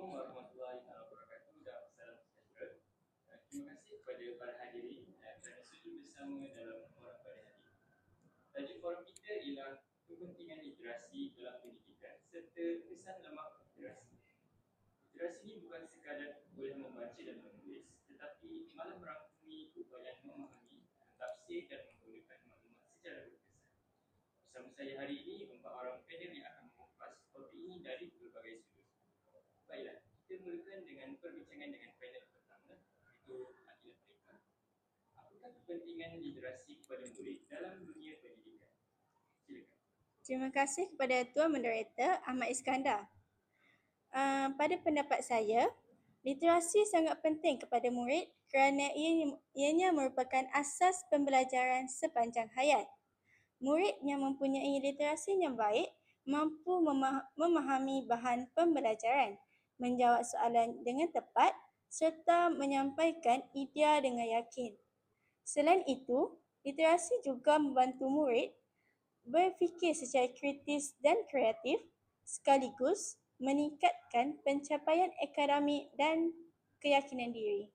Assalamualaikum warahmatullahi wabarakatuh dan salam sejahtera. Terima kasih kepada para hadirin kerana sudi bersama dalam forum pada hari ini. Tajuk forum kita ialah kepentingan literasi dalam pendidikan serta kesan lemak literasi. Literasi ini bukan sekadar boleh membaca dan menulis, tetapi malah merangkumi upaya memahami, mentafsir dan menggunakan maklumat secara berkesan. Bersama saya hari ini, 4 orang panel yang akan mengupas topik ini dari berbagai sudut. Baiklah, kita mulakan dengan perbincangan dengan panel pertama, iaitu Akila Mereka. Apakah kepentingan literasi kepada murid dalam dunia pendidikan? Silakan. Terima kasih kepada Tuan Moderator Ahmad Iskandar. Pada pendapat saya, literasi sangat penting kepada murid kerana ianya merupakan asas pembelajaran sepanjang hayat. Murid yang mempunyai literasi yang baik mampu memahami bahan pembelajaran, menjawab soalan dengan tepat serta menyampaikan idea dengan yakin. Selain itu, literasi juga membantu murid berfikir secara kritis dan kreatif sekaligus meningkatkan pencapaian akademik dan keyakinan diri.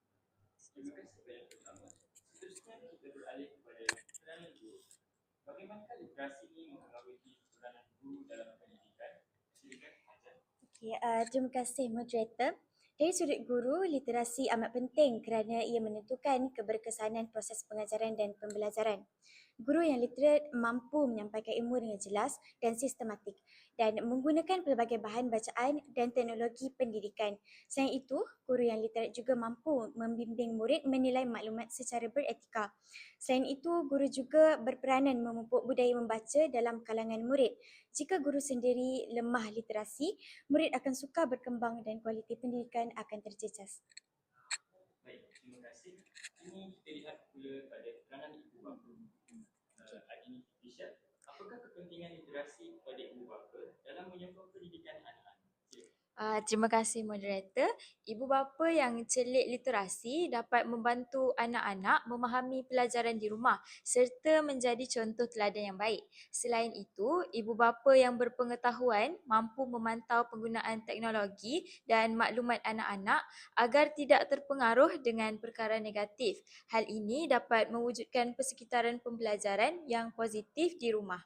Terima kasih kepada yang pertama. Seterusnya kita beralih kepada peranan guru. Bagaimana literasi ini mempengaruhi peranan guru dalam pendidikan? Silakan Hajar. Terima kasih moderator. Dari sudut guru, literasi amat penting kerana ia menentukan keberkesanan proses pengajaran dan pembelajaran. Guru yang literat mampu menyampaikan ilmu dengan jelas dan sistematik dan menggunakan pelbagai bahan bacaan dan teknologi pendidikan. Selain itu, guru yang literat juga mampu membimbing murid menilai maklumat secara beretika. Selain itu, guru juga berperanan memupuk budaya membaca dalam kalangan murid. Jika guru sendiri lemah literasi, murid akan sukar berkembang dan kualiti pendidikan akan terjejas. Baik, terima kasih. Ini kita lihat pula pada peranan ibu bapa. Adini Fisher, apakah kepentingan literasi kepada ibu bapa dalam menyokong pendidikan anak-anak? Terima kasih moderator. Ibu bapa yang celik literasi dapat membantu anak-anak memahami pelajaran di rumah serta menjadi contoh teladan yang baik. Selain itu, ibu bapa yang berpengetahuan mampu memantau penggunaan teknologi dan maklumat anak-anak agar tidak terpengaruh dengan perkara negatif. Hal ini dapat mewujudkan persekitaran pembelajaran yang positif di rumah.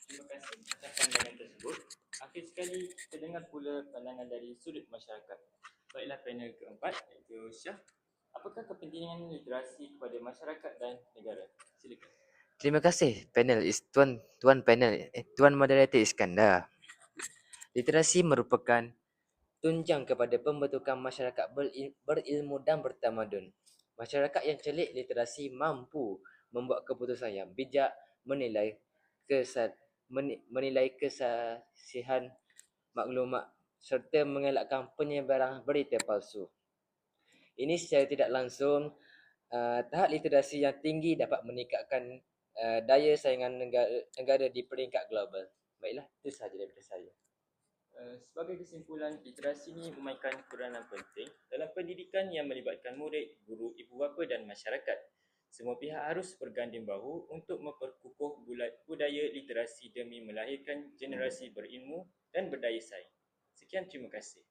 Terima kasih atas pandangan tersebut. Akhir sekali, kita dengar pula pandangan dari sudut masyarakat. Baiklah panel keempat, iaitu Syah. Apakah kepentingan literasi kepada masyarakat dan negara? Silakan. Terima kasih panel Tuan Moderator Iskandar. Literasi merupakan tunjang kepada pembentukan masyarakat berilmu dan bertamadun. Masyarakat yang celik literasi mampu membuat keputusan yang bijak, menilai kesasihan maklumat serta mengelakkan penyebaran berita palsu. Ini secara tidak langsung, tahap literasi yang tinggi dapat meningkatkan daya saingan negara di peringkat global. Baiklah, itu sahaja daripada saya. Sebagai kesimpulan, literasi ini memainkan peranan penting dalam pendidikan yang melibatkan murid, guru, ibu bapa dan masyarakat. Semua pihak harus berganding bahu untuk memperkukuh budaya literasi demi melahirkan generasi berilmu dan berdaya saing. Sekian, terima kasih.